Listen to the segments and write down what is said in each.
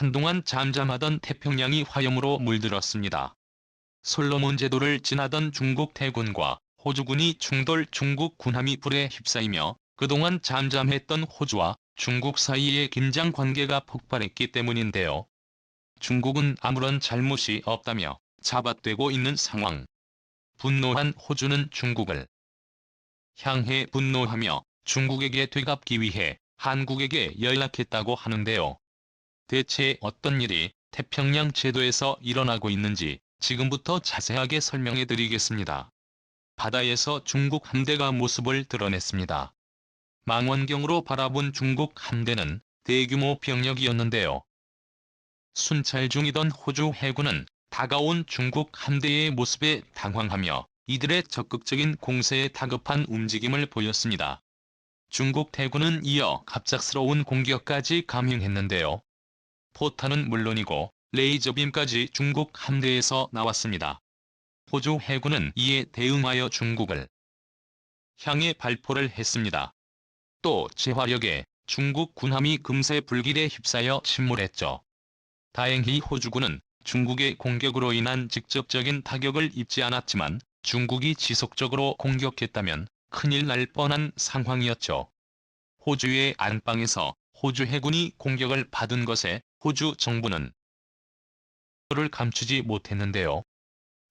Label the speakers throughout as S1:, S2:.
S1: 한동안 잠잠하던 태평양이 화염으로 물들었습니다. 솔로몬 제도를 지나던 중국 대군과 호주군이 충돌 중국 군함이 불에 휩싸이며 그동안 잠잠했던 호주와 중국 사이의 긴장 관계가 폭발했기 때문인데요. 중국은 아무런 잘못이 없다며 잡아떼고 있는 상황. 분노한 호주는 중국을 향해 분노하며 중국에게 되갚기 위해 한국에게 연락했다고 하는데요. 대체 어떤 일이 태평양 제도에서 일어나고 있는지 지금부터 자세하게 설명해 드리겠습니다. 바다에서 중국 함대가 모습을 드러냈습니다. 망원경으로 바라본 중국 함대는 대규모 병력이었는데요. 순찰 중이던 호주 해군은 다가온 중국 함대의 모습에 당황하며 이들의 적극적인 공세에 다급한 움직임을 보였습니다. 중국 대군은 이어 갑작스러운 공격까지 감행했는데요. 포탄은 물론이고 레이저빔까지 중국 함대에서 나왔습니다. 호주 해군은 이에 대응하여 중국을 향해 발포를 했습니다. 또 재화력에 중국 군함이 금세 불길에 휩싸여 침몰했죠. 다행히 호주군은 중국의 공격으로 인한 직접적인 타격을 입지 않았지만 중국이 지속적으로 공격했다면 큰일 날 뻔한 상황이었죠. 호주의 안방에서 호주 해군이 공격을 받은 것에 호주 정부는 를 감추지 못했는데요.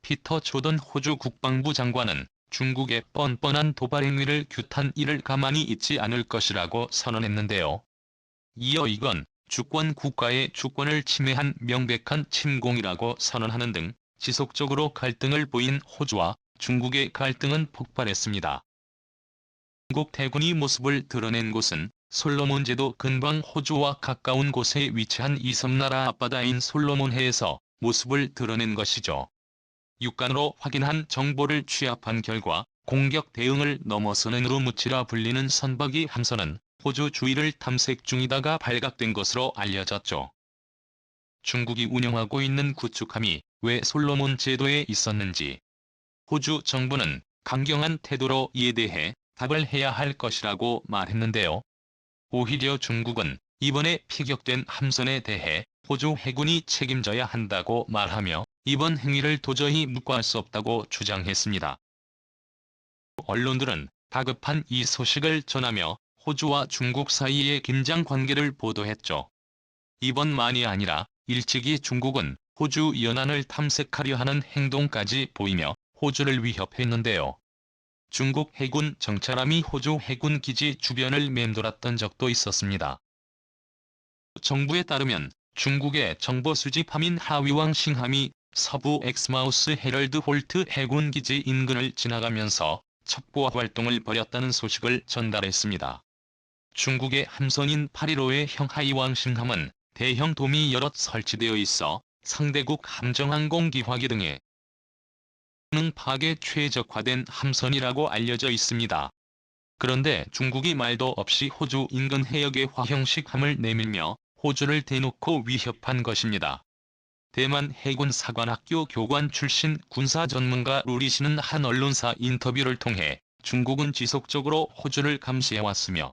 S1: 피터 조던 호주 국방부 장관은 중국의 뻔뻔한 도발 행위를 규탄 이를 가만히 있지 않을 것이라고 선언했는데요. 이어 이건 주권 국가의 주권을 침해한 명백한 침공이라고 선언하는 등 지속적으로 갈등을 보인 호주와 중국의 갈등은 폭발했습니다. 중국 대군이 모습을 드러낸 곳은 솔로몬 제도 근방 호주와 가까운 곳에 위치한 이 섬나라 앞바다인 솔로몬해에서 모습을 드러낸 것이죠. 육간으로 확인한 정보를 취합한 결과 공격 대응을 넘어서는 우르무치라 불리는 선박이 함선은 호주 주위를 탐색 중이다가 발각된 것으로 알려졌죠. 중국이 운영하고 있는 구축함이 왜 솔로몬 제도에 있었는지 호주 정부는 강경한 태도로 이에 대해 답을 해야 할 것이라고 말했는데요. 오히려 중국은 이번에 피격된 함선에 대해 호주 해군이 책임져야 한다고 말하며 이번 행위를 도저히 묵과할 수 없다고 주장했습니다. 언론들은 다급한 이 소식을 전하며 호주와 중국 사이의 긴장 관계를 보도했죠. 이번만이 아니라 일찍이 중국은 호주 연안을 탐색하려 하는 행동까지 보이며 호주를 위협했는데요. 중국 해군 정찰함이 호주 해군 기지 주변을 맴돌았던 적도 있었습니다. 정부에 따르면 중국의 정보 수집함인 하위왕 싱함이 서부 엑스마우스 헤럴드 홀트 해군 기지 인근을 지나가면서 첩보 활동을 벌였다는 소식을 전달했습니다. 중국의 함선인 815의 형하이왕 싱함은 대형 돔이 여럿 설치되어 있어 상대국 함정항공기화기 등의 기능 파악에 최적화된 함선이라고 알려져 있습니다. 그런데 중국이 말도 없이 호주 인근 해역에 화형식 함을 내밀며 호주를 대놓고 위협한 것입니다. 대만 해군 사관학교 교관 출신 군사 전문가 루리시는 한 언론사 인터뷰를 통해 중국은 지속적으로 호주를 감시해왔으며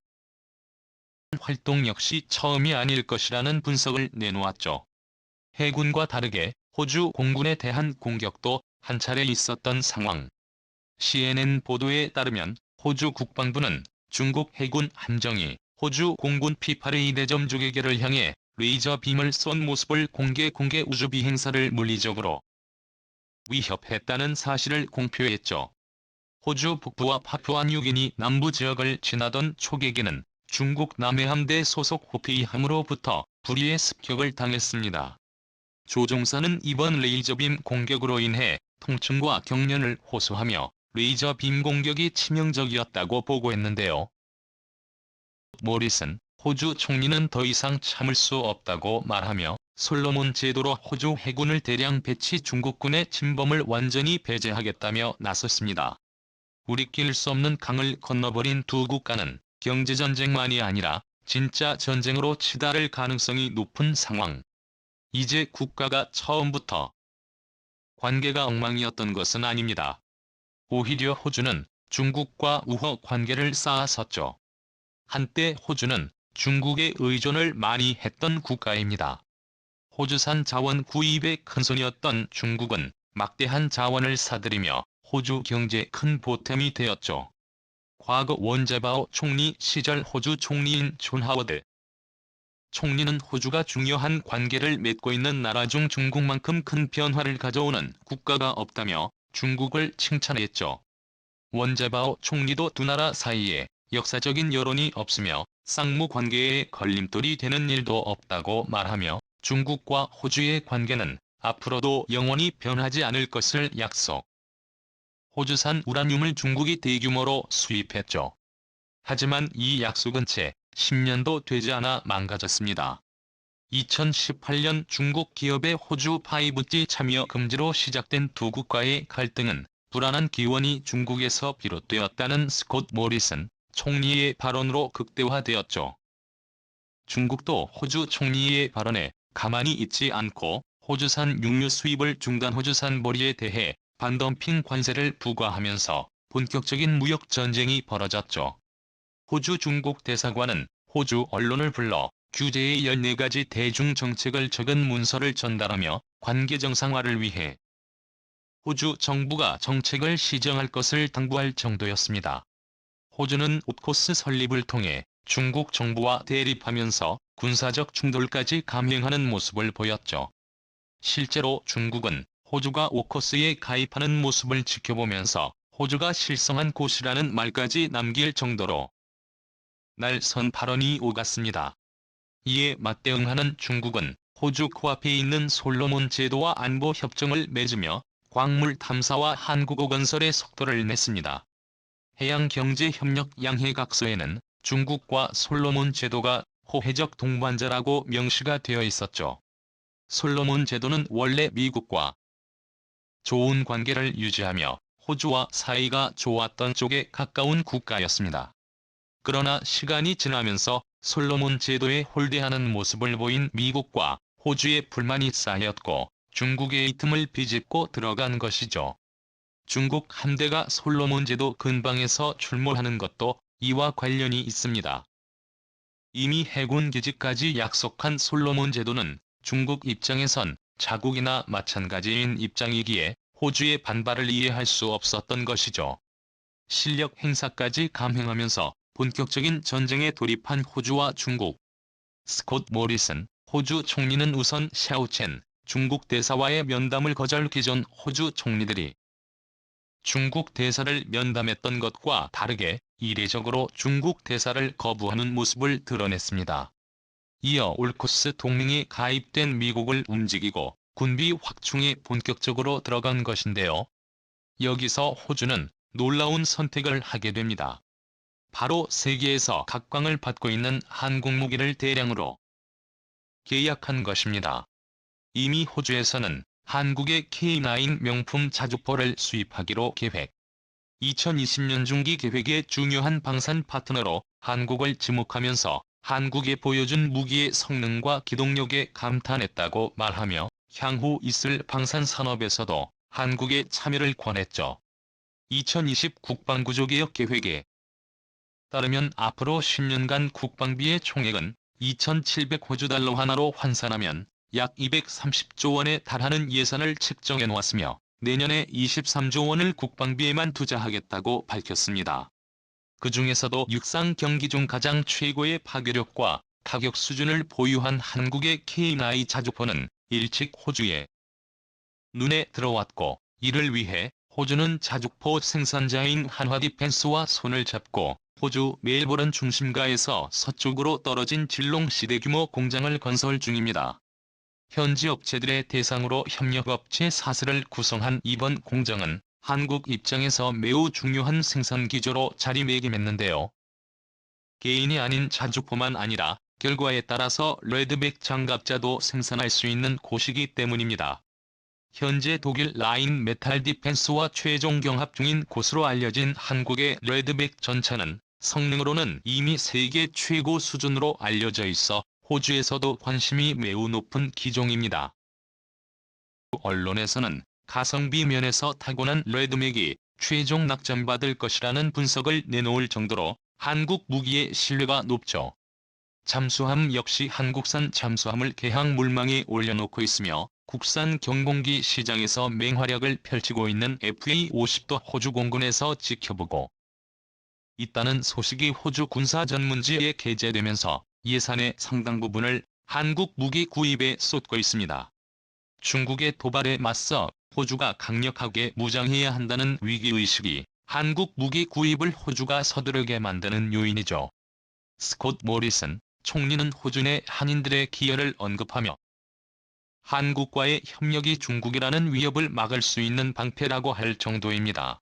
S1: 활동 역시 처음이 아닐 것이라는 분석을 내놓았죠. 해군과 다르게 호주 공군에 대한 공격도 한 차례 있었던 상황. CNN 보도에 따르면 호주 국방부는 중국 해군 함정이 호주 공군 P-8A 대점조개계를 향해 레이저 빔을 쏜 모습을 공개 우주 비행사를 물리적으로 위협했다는 사실을 공표했죠. 호주 북부와 파푸아뉴기니 남부 지역을 지나던 초계기는 중국 남해함대 소속 호페이함으로부터 불의의 습격을 당했습니다. 조종사는 이번 레이저빔 공격으로 인해 통증과 경련을 호소하며 레이저빔 공격이 치명적이었다고 보고했는데요. 모리슨 호주 총리는 더 이상 참을 수 없다고 말하며 솔로몬 제도로 호주 해군을 대량 배치 중국군의 침범을 완전히 배제하겠다며 나섰습니다. 우리낄 수 없는 강을 건너버린 두 국가는 경제전쟁만이 아니라 진짜 전쟁으로 치달을 가능성이 높은 상황. 이제 국가가 처음부터 관계가 엉망이었던 것은 아닙니다. 오히려 호주는 중국과 우호 관계를 쌓았었죠. 한때 호주는 중국에 의존을 많이 했던 국가입니다. 호주산 자원 구입에 큰손이었던 중국은 막대한 자원을 사들이며 호주 경제에 큰 보탬이 되었죠. 과거 원제바오 총리 시절 호주 총리인 존 하워드 총리는 호주가 중요한 관계를 맺고 있는 나라 중 중국만큼 큰 변화를 가져오는 국가가 없다며 중국을 칭찬했죠. 원제바오 총리도 두 나라 사이에 역사적인 여론이 없으며 쌍무 관계에 걸림돌이 되는 일도 없다고 말하며 중국과 호주의 관계는 앞으로도 영원히 변하지 않을 것을 약속. 호주산 우라늄을 중국이 대규모로 수입했죠. 하지만 이 약속은 채 10년도 되지 않아 망가졌습니다. 2018년 중국 기업의 호주 5G 참여 금지로 시작된 두 국가의 갈등은 불안한 기원이 중국에서 비롯되었다는 스콧 모리슨 총리의 발언으로 극대화되었죠. 중국도 호주 총리의 발언에 가만히 있지 않고 호주산 육류 수입을 중단 호주산 보리에 대해 반덤핑 관세를 부과하면서 본격적인 무역 전쟁이 벌어졌죠. 호주 중국 대사관은 호주 언론을 불러 규제의 14가지 대중 정책을 적은 문서를 전달하며 관계 정상화를 위해 호주 정부가 정책을 시정할 것을 당부할 정도였습니다. 호주는 오코스 설립을 통해 중국 정부와 대립하면서 군사적 충돌까지 감행하는 모습을 보였죠. 실제로 중국은 호주가 오코스에 가입하는 모습을 지켜보면서 호주가 실성한 곳이라는 말까지 남길 정도로 날선 발언이 오갔습니다. 이에 맞대응하는 중국은 호주 코앞에 있는 솔로몬 제도와 안보 협정을 맺으며 광물 탐사와 한국어 건설의 속도를 냈습니다. 해양경제협력 양해각서에는 중국과 솔로몬 제도가 호혜적 동반자라고 명시가 되어 있었죠. 솔로몬 제도는 원래 미국과 좋은 관계를 유지하며 호주와 사이가 좋았던 쪽에 가까운 국가였습니다. 그러나 시간이 지나면서 솔로몬 제도에 홀대하는 모습을 보인 미국과 호주의 불만이 쌓였고 중국의 이 틈을 비집고 들어간 것이죠. 중국 함대가 솔로몬 제도 근방에서 출몰하는 것도 이와 관련이 있습니다. 이미 해군 기지까지 약속한 솔로몬 제도는 중국 입장에선 자국이나 마찬가지인 입장이기에 호주의 반발을 이해할 수 없었던 것이죠. 실력 행사까지 감행하면서 본격적인 전쟁에 돌입한 호주와 중국. 스콧 모리슨 호주 총리는 우선 샤오첸 중국 대사와의 면담을 거절. 기존 호주 총리들이 중국 대사를 면담했던 것과 다르게 이례적으로 중국 대사를 거부하는 모습을 드러냈습니다. 이어 올코스 동맹에 가입된 미국을 움직이고 군비 확충에 본격적으로 들어간 것인데요. 여기서 호주는 놀라운 선택을 하게 됩니다. 바로 세계에서 각광을 받고 있는 한국 무기를 대량으로 계약한 것입니다. 이미 호주에서는 한국의 K9 명품 자주포를 수입하기로 계획. 2020년 중기 계획의 중요한 방산 파트너로 한국을 지목하면서 한국에 보여준 무기의 성능과 기동력에 감탄했다고 말하며 향후 있을 방산 산업에서도 한국에 참여를 권했죠. 2020 국방구조개혁 계획에 따르면 앞으로 10년간 국방비의 총액은 2,700억 달러 하나로 환산하면 약 230조 원에 달하는 예산을 책정해 놓았으며 내년에 23조 원을 국방비에만 투자하겠다고 밝혔습니다. 그 중에서도 육상 경기 중 가장 최고의 파괴력과 타격 수준을 보유한 한국의 K9 자주포는 일찍 호주에 눈에 들어왔고 이를 위해 호주는 자주포 생산자인 한화디펜스와 손을 잡고 호주 멜버른 중심가에서 서쪽으로 떨어진 질롱시 대규모 공장을 건설 중입니다. 현지 업체들의 대상으로 협력업체 4사를 구성한 이번 공장은 한국 입장에서 매우 중요한 생산 기조로 자리매김했는데요. 개인이 아닌 자주포만 아니라 결과에 따라서 레드백 장갑자도 생산할 수 있는 곳이기 때문입니다. 현재 독일 라인 메탈 디펜스와 최종 경합 중인 곳으로 알려진 한국의 레드백 전차는 성능으로는 이미 세계 최고 수준으로 알려져 있어 호주에서도 관심이 매우 높은 기종입니다. 언론에서는 가성비 면에서 타고난 레드맥이 최종 낙점받을 것이라는 분석을 내놓을 정도로 한국 무기의 신뢰가 높죠. 잠수함 역시 한국산 잠수함을 개항 물망에 올려놓고 있으며 국산 경공기 시장에서 맹활약을 펼치고 있는 FA-50도 호주 공군에서 지켜보고 있다는 소식이 호주 군사 전문지에 게재되면서 예산의 상당 부분을 한국 무기 구입에 쏟고 있습니다. 중국의 도발에 맞서 호주가 강력하게 무장해야 한다는 위기의식이 한국 무기 구입을 호주가 서두르게 만드는 요인이죠. 스콧 모리슨 총리는 호주 내 한인들의 기여를 언급하며 한국과의 협력이 중국이라는 위협을 막을 수 있는 방패라고 할 정도입니다.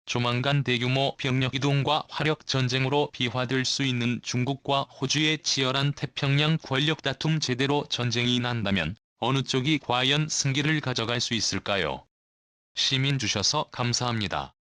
S1: 조만간 대규모 병력 이동과 화력 전쟁으로 비화될 수 있는 중국과 호주의 치열한 태평양 권력 다툼 제대로 전쟁이 난다면 어느 쪽이 과연 승기를 가져갈 수 있을까요? 시민 주셔서 감사합니다.